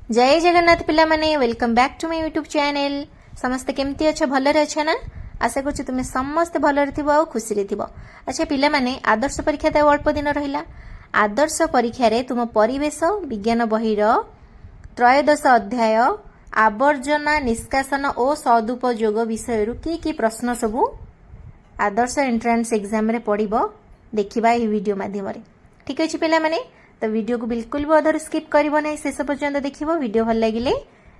जय जगन्नाथ पिला माने welcome back to my YouTube channel. समस्ते केमती अच्छे भलरे अच्छे ना। आशा करूँ तुम्हें समस्ते भलरे थिबो आ खुशी रे थिबो। अच्छा पिला माने आदर्श परीक्षा तो अल्प दिन रहिला। आदर्श परीक्षा रे तुम परिवेश विज्ञान बहिर त्रयोदश अध्याय आवर्जना निष्कासन और सदुपयोग विषय की प्रश्न सबू आदर्श एंट्रांस एग्जाम रे पड़िबो देखिबा ए वीडियो माध्यम रे। ठीक अछि पिला माने, तो वीडियो को बिल्कुल भी अधर स्किप करिवो नहीं, शेष पर्यंत देखिबो। वीडियो भल लागिले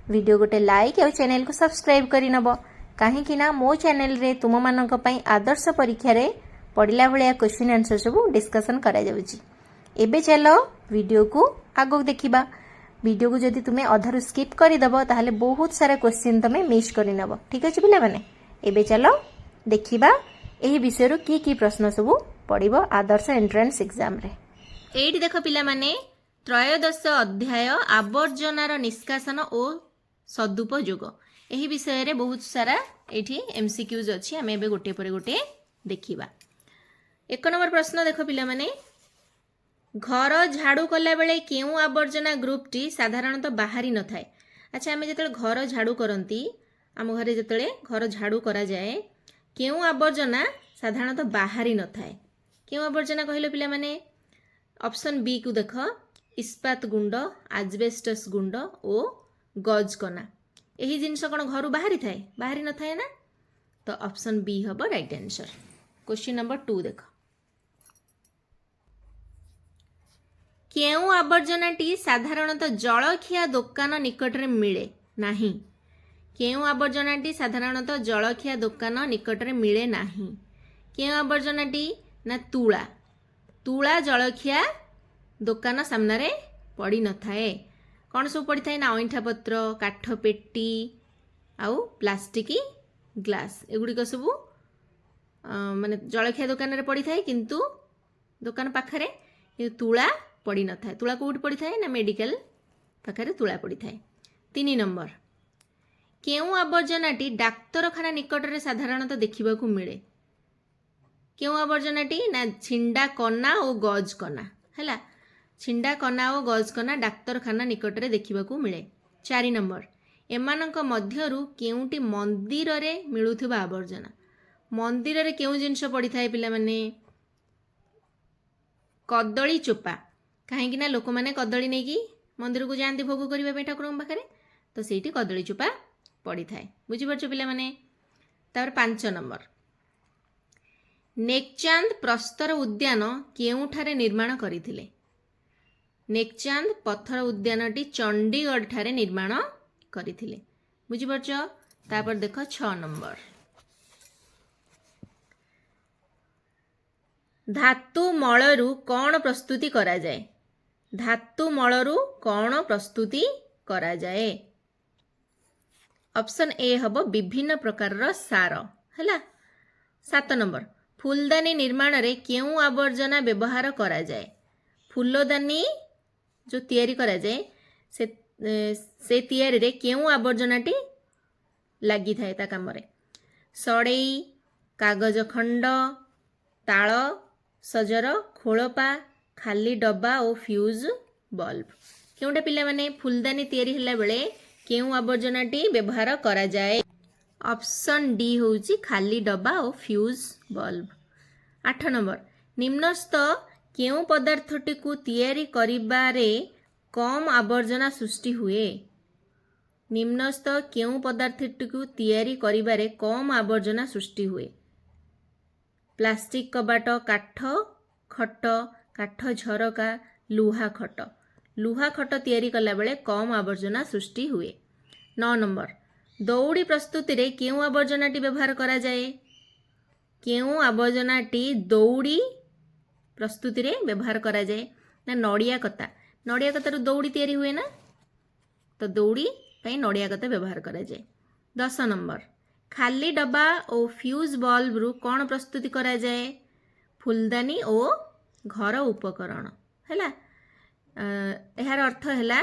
वीडियो गोटे लाइक और चैनल को सब्सक्राइब करि नबो, काहेकि ना मो चैनल रे तुम मानक पई आदर्श परीक्षा रे पढ़िला भलिया क्वेश्चन आंसर सब डिस्कशन करा जाउची। एबे चलो वीडियो को आगो देखिबा। वीडियो को जदि तुमे अधर स्किप करि दबो ताहले बहुत सारा क्वेश्चन तमे मिस करि नबो। ठीक अछि पिला माने, एबे चलो देखिबा एही विषय रो की प्रश्न सब पड़िबो आदर्श एंट्रांस एग्जाम रे। एठी देख पिला माने त्रयोदश अध्याय आवर्जनार निष्कासन और सदुपयोग एही विषय रे बहुत सारा एठी एमसीक्यूज अछि। हमें एबे गोटे पर गोटे देखिबा। एक नंबर प्रश्न देख पिला माने, घर झाड़ू कला बेले केउ आवर्जना ग्रुप टी साधारणतः बाहरी न थाए। अच्छा, आमे जतले घर झाड़ू करंती, आम घरे जतले घर झाड़ू करा जाए, केउ आवर्जना साधारणतः बाहरी न थाए। केउ आवर्जना कहिलो पिला माने? ऑप्शन बी को देख, इस्पात गुंड, आजबेस्टस गुंड और गजकना। यही जिनस कौन घर बाहरी थाए? बाहरी न थाए ना। तो ऑप्शन बी हम राइट आंसर। क्वेश्चन नंबर 2 देख, केउ आवर्जनाटी साधारणतः जलखिया दुकान निकट रे मिले नाही। केउ आवर्जनाटी साधारणतः जलखिया दुकान निकट रे मिले नाही। केउ आवर्जनाटी ना तुला। तुला जलखिया दुकान सामने पड़ी न थाए। कौन सब पड़ी थाए ना? अईठा पत्र, काठ पेटी आउ प्लास्टिक ग्लास, एगुड़िक सब माने जलखिया दुकान रे पड़ी थाए, किंतु दुकान पाखरे तुला पड़ी न थाए। तुला कोउठ पड़ी थाए ना? मेडिकल पाखरे तुला पड़ी थाए। 3 नंबर, केउ आवर्जनाटी डाक्तरखाना निकट रे साधारणतः देखिबा को मिले। केउ आवर्जनाटी ना? छिंडा कना और गज कना। हैला, छिंडा कना और गज कना डाक्तरखाना निकट रे देखिबा को मिले। 4 नंबर, एमानक मध्यरु केउटी मंदिर रे मिलुथिबा आवर्जना। मंदिर रे केउ जिंस पड़ी थाए पिला माने? कदली चोपा। काहेकि ना लोक माने कदली नै कि मंदिर को जानती भोग करिबा पे ठाकुर पाखरे, तो सेठी कदली चोपा पड़ी थाए। बुझि परछो पिला माने? तापर 5 नंबर, नेकचांद प्रस्तर उद्यान केउठारे निर्माण करिथिले। नेकचांद पत्थर उद्यानटी चंडीगढ़ ठारे निर्माण करिथिले। बुझि परछो? तापर देखो 6 नंबर, धातु मलरू कौन प्रस्तुति करा जाए। धातु मलरू कौन प्रस्तुति करा जाए? ऑप्शन ए हबो विभिन्न प्रकार सार। हैला। 7 नंबर, फूलदानी निर्माण रे केउ आवर्जना व्यवहार करा जाए। फूलदानी जो तैयारी करा जाए से तैयारी रे केउ आवर्जनाटी लगी थाए ता काम रे? सड़ई, कागज खंड, ताल सजर, खोलपा, खाली डब्बा और फ्यूज बल्ब। केउटा पिला माने फूलदानी तैयारी हला बेले केउ आवर्जनाटी व्यवहार करा जाए? ऑप्शन डी होउची खाली डब्बा और फ्यूज बल्ब। 8 नंबर, निम्नस्थ केउ पदार्थटी को तैयारी करिबारे कम आवर्जना सृष्टि हुए। निम्नस्थ केउ पदार्थटी को तैयारी करिबारे कम आवर्जना सृष्टि हुए? प्लास्टिक कबाट, काठ खट, काठ झरका, लुहा खट। लुहा खट तैयारी कला बेले कम आवर्जना सृष्टि हुए। 9 नंबर, दौड़ी प्रस्तुति रे केउ आवर्जनाटी व्यवहार करा जाए? केउ आवर्जनाटी दौड़ी प्रस्तुति रे व्यवहार करा जाए ना? नड़िया कता। नड़िया कतारू दौड़ी तैयारी हुए ना, तो दौड़ी पई नड़िया कता व्यवहार करा जाए। 10 नंबर, खाली डब्बा और फ्यूज बल्ब रु कौन प्रस्तुति करा जाए? फूलदानी और घर उपकरण। हैला। यार अर्थ हैला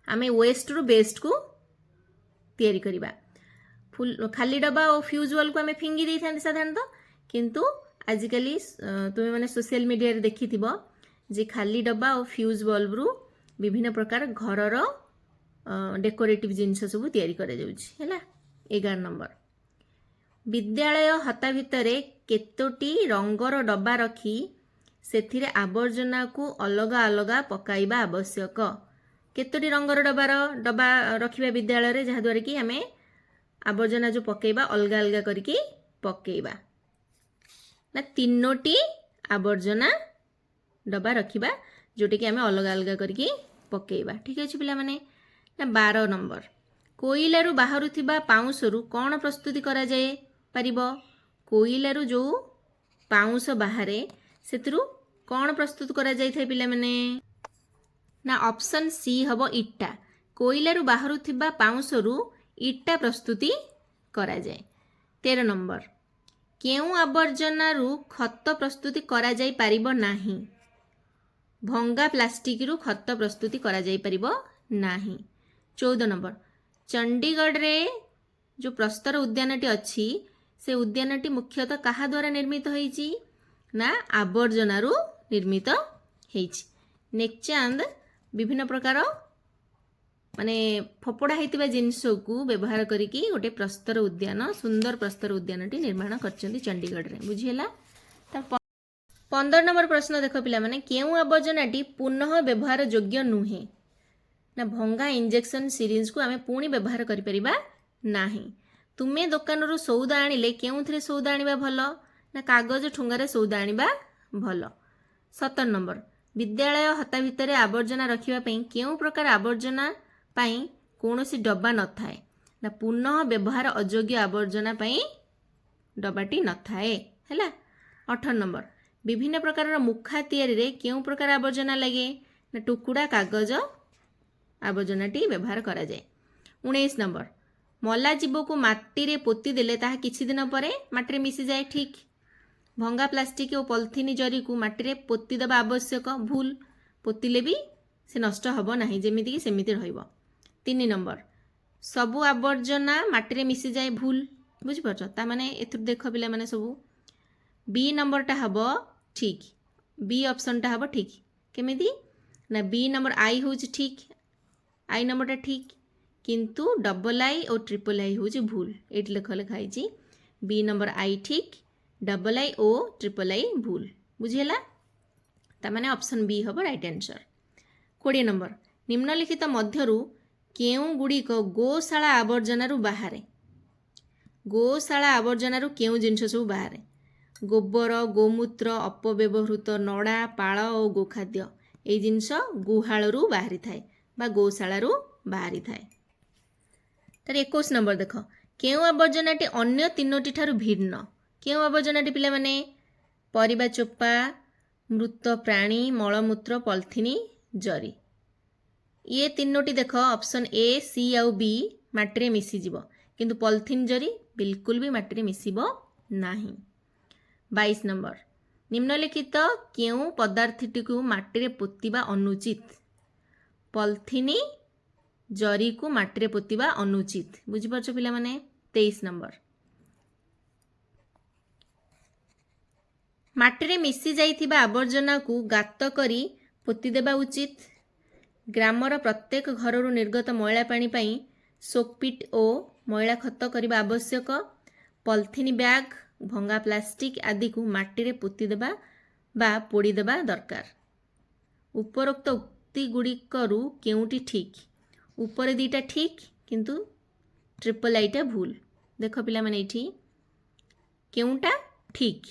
आमे वेस्ट रु बेस्ट को तैयारी करिबा। फुल खाली डब्बा और फ्यूज बल्ब को आमे फिंगी देई थांते साधारणतः, किंतु आजिकली तुमे माने सोशल मीडिया रे देखिथिबो जे खाली डब्बा और फ्यूज बल्ब रु विभिन्न प्रकार घरर डेकोरेटिव जिनस सब तैयारी करा जाउछि हैला। 11 नंबर विद्यालय हता भितर केतोटी रंगर डब्बा रखी सेथिरे आवर्जना को अलगा अलगा पकाइबा आवश्यक। केतोटी रंगर डब्बा रखिबा विद्यालय रे जहा द्वारा कि हमें आवर्जना जो पकेइबा अलगा अलगा करके पकेइबा ना 3टी आवर्जना डब्बा रखिबा जोटे कि हमें अलगा अलगा करके पकेइबा। ठीक अछि पिला माने ना 12 नंबर कोइलारू बाहरुथिबा पाउंसरू कौन प्रस्तुति करा जाए परिबो। कोइलारू जो पाउंस बाहरे सेतिरु कौन प्रस्तुत करा जाय थाय पिला माने ना ऑप्शन सी हबो इट्टा। कोइलारू बाहरुथिबा पाउंसरू इट्टा प्रस्तुति करा जाए। 13 नंबर केउ आवर्जनारू खत प्रस्तुति करा जाय परिबो नाही। भंगा प्लास्टिक रु खत प्रस्तुति करा जाय परिबो नाही। 14 नंबर चंडीगढ़ रे जो प्रस्तर उद्यानटी अच्छी से उद्यानटी मुख्यतः कहा द्वारा निर्मित होईची ना आवर्जनारू निर्मित होईची। नेकचांद विभिन्न प्रकार माने फपड़ा होइतिबा जिनिस को व्यवहार करिकी गोटे प्रस्तर उद्यान सुंदर प्रस्तर उद्यानटी निर्माण करचंदी चंडीगढ़ रे बुझिला। 15 नंबर प्रश्न देख पिला माने केउ आवर्जनाटी पुनः व्यवहार योग्य नुहे ना भंगा इंजेक्शन सीरीज को आमे पुणी व्यवहार करि परिबा नाही। तुमे दुकान रु सौदा आनिले केउथरे सौदा आनिबा भलो ना कागज ठुंगारे सौदा आनिबा भलो। 17 नंबर विद्यालय हता भितर आवर्जना रखिबा पई केउ प्रकार आवर्जना पई कोनोसी डब्बा न थाए ना पुनः व्यवहार अयोग्य आवर्जना पई डब्बाटी न थाए हैला। 18 नंबर विभिन्न प्रकार मुखा तैयारी रे केउ प्रकार आवर्जना लगे ना टुकुड़ा कागज आवर्जनाटी व्यवहार करा जाए। 19 नंबर मला जीव को माटी रे पोती देले ताहा किछि दिन परे माटी रे मिसी जाए ठीक। भंगा प्लास्टिक और पॉलिथीन जरी को माटी रे पोती देबा आवश्यक भूल पोतीले भी से नष्ट हबो नाही जेमिति कि सेमिति रहइबो। 3 नंबर सबु आवर्जना माटी रे मिसी जाए भूल बुझि परछ ता माने एथु देख पिला माने सबु बी नंबर टा हबो ठीक। बी ऑप्शन टा हबो ठीक केमिति ना बी नंबर आई होउछ ठीक आई नंबर टा ठीक किंतु डबल आई और ट्रिपल आई होउछ भूल एट लेख लिखाई बी नंबर आई ठीक double I O triple I भूल बुझिला ता माने ऑप्शन बी हबो राइट आंसर। 20 नंबर निम्नलिखित मध्यरु केउ गुड़िक गोशाला आवर्जनारू बाहरे। गोशाला आवर्जनारू केउ जिनिस सब बाहरे गोबर गोमूत्र अपव्यवहृत नड़ा पाल और गोखाद्य ए जिनिस गुहालरू बाहरी थाए बा गोशालारू बाहरी थाए। तार 21 नंबर देख केउ आवर्जनाटी अन्य 3टी ठारू भिन्न। केउ आवर्जनाटी पिला माने परिबा चोपा मृत प्राणी मलमूत्र पॉलिथीन जरी ये 3टी देख ऑप्शन ए सी आउ बी माटी रे मिसी जिवो किंतु पॉलिथीन जरी बिल्कुल भी माटी रे मिसिबो नाही। 22 नंबर निम्नलिखित केउ पदार्थटी को माटी रे पोतिबा अनुचित। पॉलिथीन जरी को माटी रे पोतिबा अनुचित बुझि परछ पिला माने। 23 नंबर माटी रे मिसी जाइथिबा आवर्जना को गात करी पोति देबा उचित। ग्रामर प्रत्येक घररू निर्गत मैला पानी पई सोकपिट ओ मैला खत करबा आवश्यक। पॉलिथीन बैग भंगा प्लास्टिक आदि को माटी रे पोति देबा बा पोड़ी देबा दरकार। उपरोक्त उक्ति गुड़िकरू केउटी ठीक। ऊपर दीटा ठीक किंतु ट्रिपल आईटा भूल देख पिला माने एठी केउटा ठीक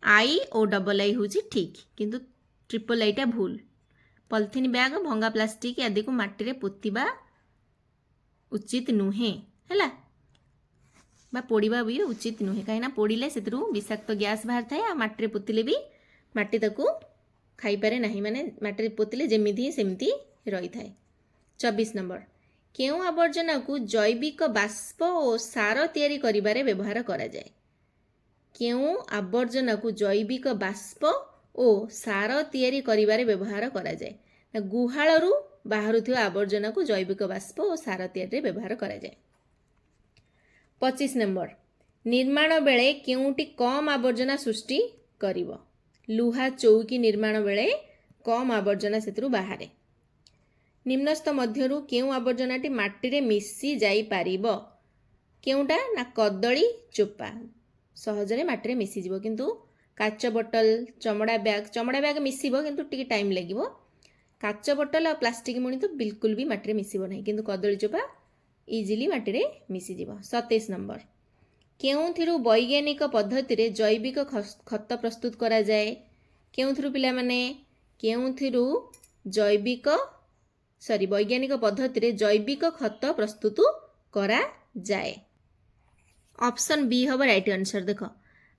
आई और डबल आई होची ठीक किंतु ट्रिपल आईटा भूल। पॉलिथीन बैग भंगा प्लास्टिक आदि को माटी रे पोतिबा उचित नुहे हैला बा पोड़ीबा भी उचित नुहे कहीं पोड़िले सेतिरु विषाक्त गैस बाहर थाए आ माटी रे पोतिले भी माटी ताकू खाई पारे नाही माने माटी रे पोतिले जेमिति सेमिति रही थाए। 24 नंबर केउ आवर्जना को जैविक बाष्प और सार तैयारी करिबारे व्यवहार करा जाए। केउ आवर्जना को जैविक बाष्प और सार तैयारी करिबारे व्यवहार करा जाए। गुहालरू बाहरुथिबा आवर्जना को जैविक बाष्प और सार तैयारी व्यवहार करा जाए। 25 नंबर निर्माण बेले केउटी कम आवर्जना सृष्टि करिवो। लुहा चौकी निर्माण बेले कम आवर्जना सेतरु बाहरे निम्नस्थ मध्यरु केउ आवर्जनाटी माटी मिसी जाई पारिबो केउटा ना कदली चोपा सहजरे माटी मिसी जीवो किंतु काच बोतल चमड़ा बैग मिसिबो किंतु टिके टाइम लागिबो काच बोतल और प्लास्टिक मुणी तो बिल्कुल भी माटी मिसिबो नहीं किंतु कदली चोपा इजिली माटी मिसी जीवो। 27 नंबर केउथिरु वैज्ञानिक पद्धति रे जैविक खत प्रस्तुत करा जाए केउथिरु पिला माने केउथिरु वैज्ञानिक पद्धति रे जैविक खत प्रस्तुत करा जाए। ऑप्शन बी हबो राइट आंसर। देखो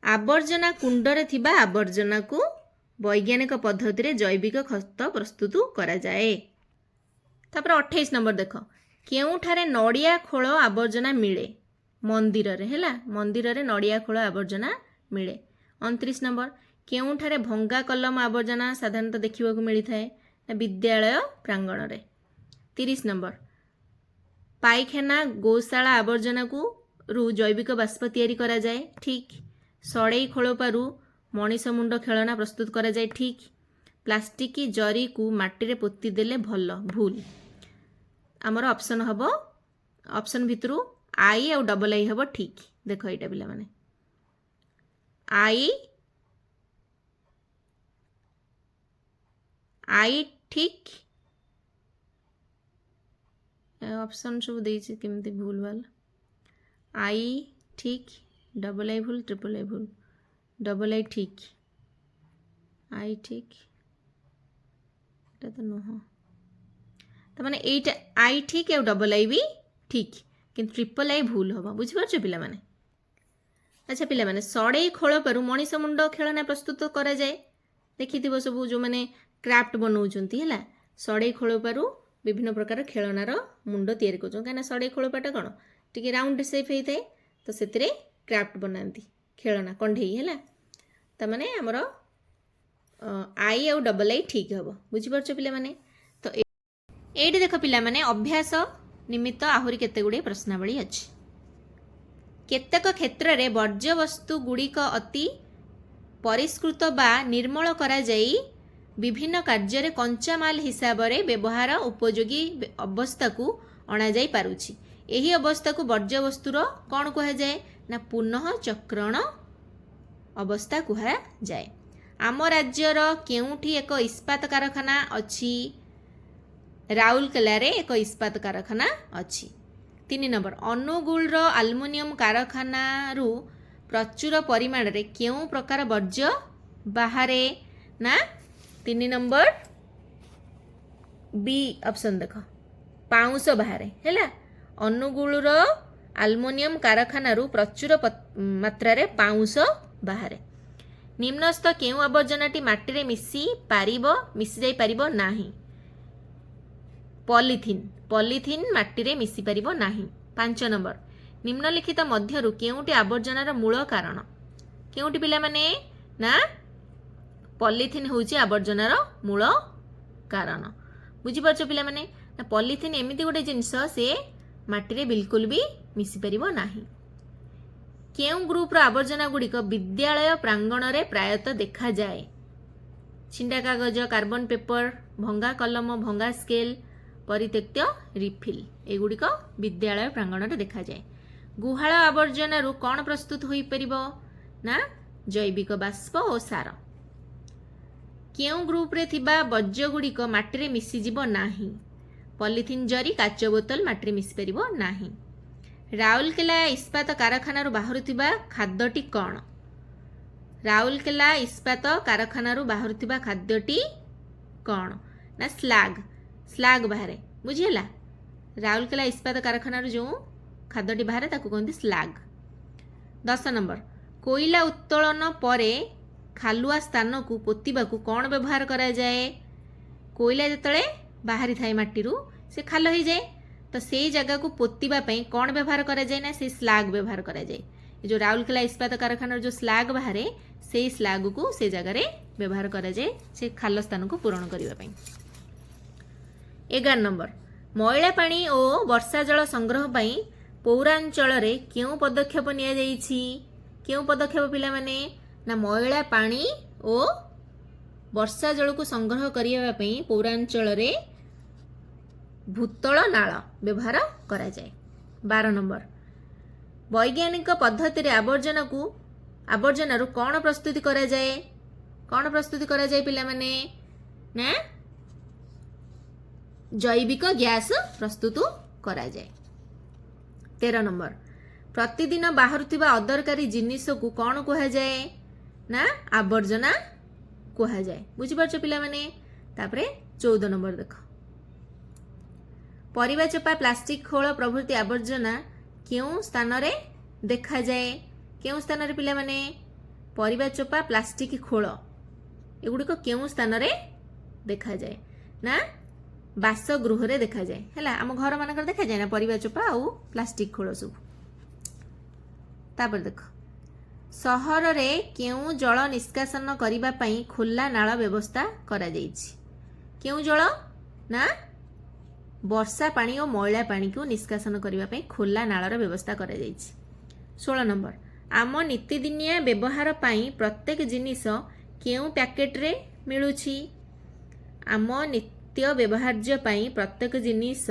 आवर्जना कुंडरे थिबा आवर्जना को वैज्ञानिक पद्धति रे जैविक खत प्रस्तुत करा जाए। तापर 28 नंबर देखो केउठारे नड़िया खोल आवर्जना मिले मंदिर रे हैला मंदिर रे नड़िया खोल आवर्जना मिले। 29 नंबर केउठारे भंगा कलम आवर्जना साधारणतः देखिबा को मिली थाए विद्यालय प्रांगण रे। 30 नंबर पाइखाना गौशाला आवर्जना को रु जैविक बाष्प तैयारी करा जाए ठीक। सड़ई खोलपारु मनीष मुंड खेलना प्रस्तुत करा जाए ठीक। प्लास्टिक जरी को माटी रे पोती देले भल भूल आमर ऑप्शन हबो ऑप्शन भितरु आई और डबल आई हबो ठीक। देखो एटा पिला माने आई ठीक ऑप्शन सब देछि केमती भूल वाल आई ठीक डबल आई भूल ट्रिपल आई भूल डबल आई ठीक आई ठीक तो नुह तो माने एटा आई ठीक और डबल आई भी ठीक कि ट्रिपल आई भूल हम बुझिपार पिला माने। अच्छा पिला माने सड़ई खोल पर मनीष मुंड खेलना प्रस्तुत करा जाए देखि सब जो माने क्राफ्ट बनाउछंती हैला सड़ई खोल पर विभिन्न प्रकार खेलनार मुंड तैयारी कर कहीं सड़ई खोलपाटा कौन टी राउंड सेप होता है तो से क्राफ्ट बनाती खेलना कंढे है तो माने आमर आई आउ डबल आई ठीक हम बुझिपार पिला माने। तो ये देख पिला माने अभ्यास निमित्त आहुरी केते गुड़े प्रश्नावली अच्छी केतेक क्षेत्र में वर्ज्य वस्तु गुड़िक अति परिष्कृत बा निर्मल करा जाई विभिन्न कार्य कंचा माल हिसाब से व्यवहार उपयोगी अवस्था को अणा जाई पारुछि एही अवस्था को वर्ज्य वस्तुर कौन कहा जाए ना पुनः चक्रण अवस्था कहा जाए। आम राज्यर केउठी एक इस्पात कारखाना अच्छी राउरकेला रे एक इस्पात कारखाना अच्छी। 3 नंबर अनुगुल आलुमिनियम कारखाना रु प्रचुर परिमाण रे केउ प्रकार वर्ज्य बाहरे ना 3 नंबर बी ऑप्शन देख पाउंस बाहरे हैला अनुगुलर आलुमिनियम कारखाना रु प्रचुर मात्रा रे पाउंस बाहरे। निम्नस्थ केउ आवर्जनाटी माटी रे मिसी जाई पारिबो नाही पॉलीथिन माटी रे मिसी पारिबो नाही। 5 नंबर निम्नलिखित मध्यरु केउटी आवर्जनार मूल कारण केउटी पिला माने ना पॉलीथिन होउची आवर्जनार मूल कारण बुझिपारछ पिला माने ना पॉलीथिन एमिति गोटे जिनस से माटी रे बिल्कुल भी मिसी पारिबो नाही। केउ ग्रुपर आवर्जना गुड़िक विद्यालय प्रांगण रे प्रायतः देखा जाए छिंडा कागज कार्बन पेपर भंगा कलम भंगा स्केल परित्यक्त रिफिल एगुड़िक विद्यालय प्रांगण रे देखा जाए। गुहाल आवर्जना रु कौन प्रस्तुत होई परिबो ना जैविक बाष्प और सार। केउ ग्रुप रे थिबा वर्ज्य गुड़िक माटी रे मिसी जीवो नाही पॉलीथिन जरी काच बोतल माटी रे मिसी परिबो नाही। राउरकेला इस्पात कारखाना बाहरुथिबा खाद्यटी कौन राउरकेला इस्पात कारखाना बाहरुथिबा खाद्यटी कौन ना स्लाग बाहरे बुझीला राउरकेला इस्पात कारखाना जो खाद्यटी बाहरे ताकू कहते स्लाग। 10 नंबर कोयला उत्तोलन परे खालुआ स्थान को पोतीबा को कौन व्यवहार करा जाए कोयला जतले बाहरी थाए माटीरू से खाल हो जाए तो से जगह को पोतीबा पई कौन व्यवहार करा जाए ना से स्लाग व्यवहार करा जाए जो राउरकेला इस्पात कारखाना जो स्लाग बाहरे से स्लाग को से जगह रे व्यवहार करा जाए से खाल स्थान को पूरण करबा पई। 11 नंबर मैला पानी और वर्षा जल संग्रह पई पौरांचल रे केउ पदक्षेप निया जाईछि केउ पदक्षेप पिला माने ना मैला पानी और वर्षा जल को संग्रह करबा पई पौरांचल रे ଭୂତଳ ନାଳ ବ୍ୟବହାର କରାଯାଏ। 12 ନମ୍ବର ବୈଜ୍ଞାନିକ ପଦ୍ଧତିରେ ଆବର୍ଜନାରୁ କ'ଣ ପ୍ରସ୍ତୁତି କରାଯାଏ? କ'ଣ ପ୍ରସ୍ତୁତି କରାଯାଏ ପିଲାମାନେ? ନା ଜୈବିକ ଗ୍ୟାସ ପ୍ରସ୍ତୁତ କରାଯାଏ। 13 ନମ୍ବର ପ୍ରତିଦିନ ବାହାରୁଥିବା ଅଦରକାରୀ ଜିନିଷକୁ କ'ଣ କୁହାଯାଏ? ନା ଆବର୍ଜନା କୁହାଯାଏ। ବୁଝିପାରୁଛ ପିଲାମାନେ? ତାପରେ 14 ନମ୍ବର ଦେଖ ପରିବା ଚୋପା ପ୍ଲାଷ୍ଟିକ ଖୋଳ ପ୍ରଭୃତି ଆବର୍ଜନା କେଉଁ ସ୍ଥାନରେ ଦେଖାଯାଏ? କେଉଁ ସ୍ଥାନରେ ପିଲାମାନେ? ପରିବା ଚୋପା ପ୍ଲାଷ୍ଟିକ ଖୋଳ ଏଗୁଡ଼ିକ କେଉଁ ସ୍ଥାନରେ ଦେଖାଯାଏ? ନା ବାସଗୃହରେ ଦେଖାଯାଏ। ହେଲା ଆମ ଘର ମାନଙ୍କରେ ଦେଖାଯାଏ ନା ପରିବା ଚୋପା ଆଉ ପ୍ଲାଷ୍ଟିକ ଖୋଳ ସବୁ। ତାପରେ ଦେଖ ସହରରେ କେଉଁ ଜଳ ନିଷ୍କାସନ କରିବା ପାଇଁ ଖୋଲା ନାଳ ବ୍ୟବସ୍ଥା କରାଯାଇଛି? କେଉଁ ଜଳ? ନା ବର୍ଷା ପାଣି ଓ ମଇଳା ପାଣିକୁ ନିଷ୍କାସନ କରିବା ପାଇଁ ଖୋଲା ନାଳର ବ୍ୟବସ୍ଥା କରାଯାଇଛି। 16 ନମ୍ବର ଆମ ନୀତିଦିନିଆ ବ୍ୟବହାର ପାଇଁ ପ୍ରତ୍ୟେକ ଜିନିଷ କେଉଁ ପ୍ୟାକେଟରେ ମିଳୁଛି? ଆମ ନିତ୍ୟ ବ୍ୟବହାର୍ଯ୍ୟ ପାଇଁ ପ୍ରତ୍ୟେକ ଜିନିଷ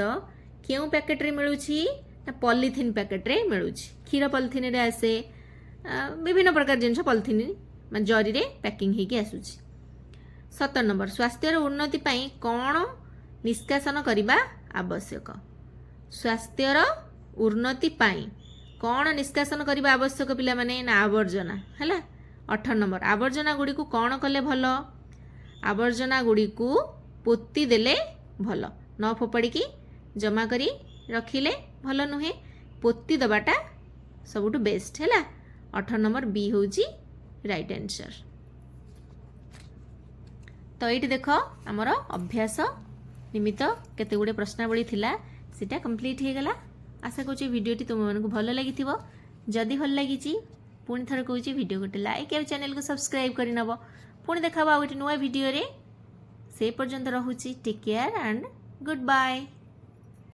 କେଉଁ ପ୍ୟାକେଟରେ ମିଳୁଛି? ନା ପଲିଥିନ୍ ପ୍ୟାକେଟରେ ମିଳୁଛି। କ୍ଷୀର ପଲିଥିନରେ ଆସେ, ବିଭିନ୍ନ ପ୍ରକାର ଜିନିଷ ପଲିଥିନ୍ ମାନେ ଜରିରେ ପ୍ୟାକିଂ ହେଇକି ଆସୁଛି। 17 ନମ୍ବର ସ୍ୱାସ୍ଥ୍ୟର ଉନ୍ନତି ପାଇଁ କ'ଣ ନିଷ୍କାସନ କରିବା ଆବଶ୍ୟକ? ସ୍ୱାସ୍ଥ୍ୟର ଉନ୍ନତି ପାଇଁ କ'ଣ ନିଷ୍କାସନ କରିବା ଆବଶ୍ୟକ ପିଲାମାନେ? ନା ଆବର୍ଜନା। ହେଲା 18 ନମ୍ବର ଆବର୍ଜନା ଗୁଡ଼ିକୁ କ'ଣ କଲେ ଭଲ? ଆବର୍ଜନା ଗୁଡ଼ିକୁ ପୋତି ଦେଲେ ଭଲ। ନ ଫୋପାଡ଼ିକି ଜମା କରି ରଖିଲେ ଭଲ ନୁହେଁ, ପୋତି ଦେବାଟା ସବୁଠୁ ବେଷ୍ଟ। ହେଲା 18 ନମ୍ବର ବି ହେଉଛି ରାଇଟ୍ ଆନ୍ସର। ତ ଏଇଠି ଦେଖ ଆମର ଅଭ୍ୟାସ ନିମିତ୍ତ କେତେ ଗୁଡ଼ିଏ ପ୍ରଶ୍ନାବଳୀ ଥିଲା, ସେଟା କମ୍ପ୍ଲିଟ୍ ହେଇଗଲା। ଆଶା କରୁଛି ଭିଡ଼ିଓଟି ତୁମମାନଙ୍କୁ ଭଲ ଲାଗିଥିବ। ଯଦି ଭଲ ଲାଗିଛି ପୁଣି ଥରେ କହୁଛି ଭିଡ଼ିଓ ଗୋଟେ ଲାଇକ୍ ଆଉ ଚ୍ୟାନେଲକୁ ସବସ୍କ୍ରାଇବ୍ କରିନେବ। ପୁଣି ଦେଖାବ ଆଉ ଗୋଟେ ନୂଆ ଭିଡ଼ିଓରେ। ସେ ପର୍ଯ୍ୟନ୍ତ ରହୁଛି। Take care and good bye.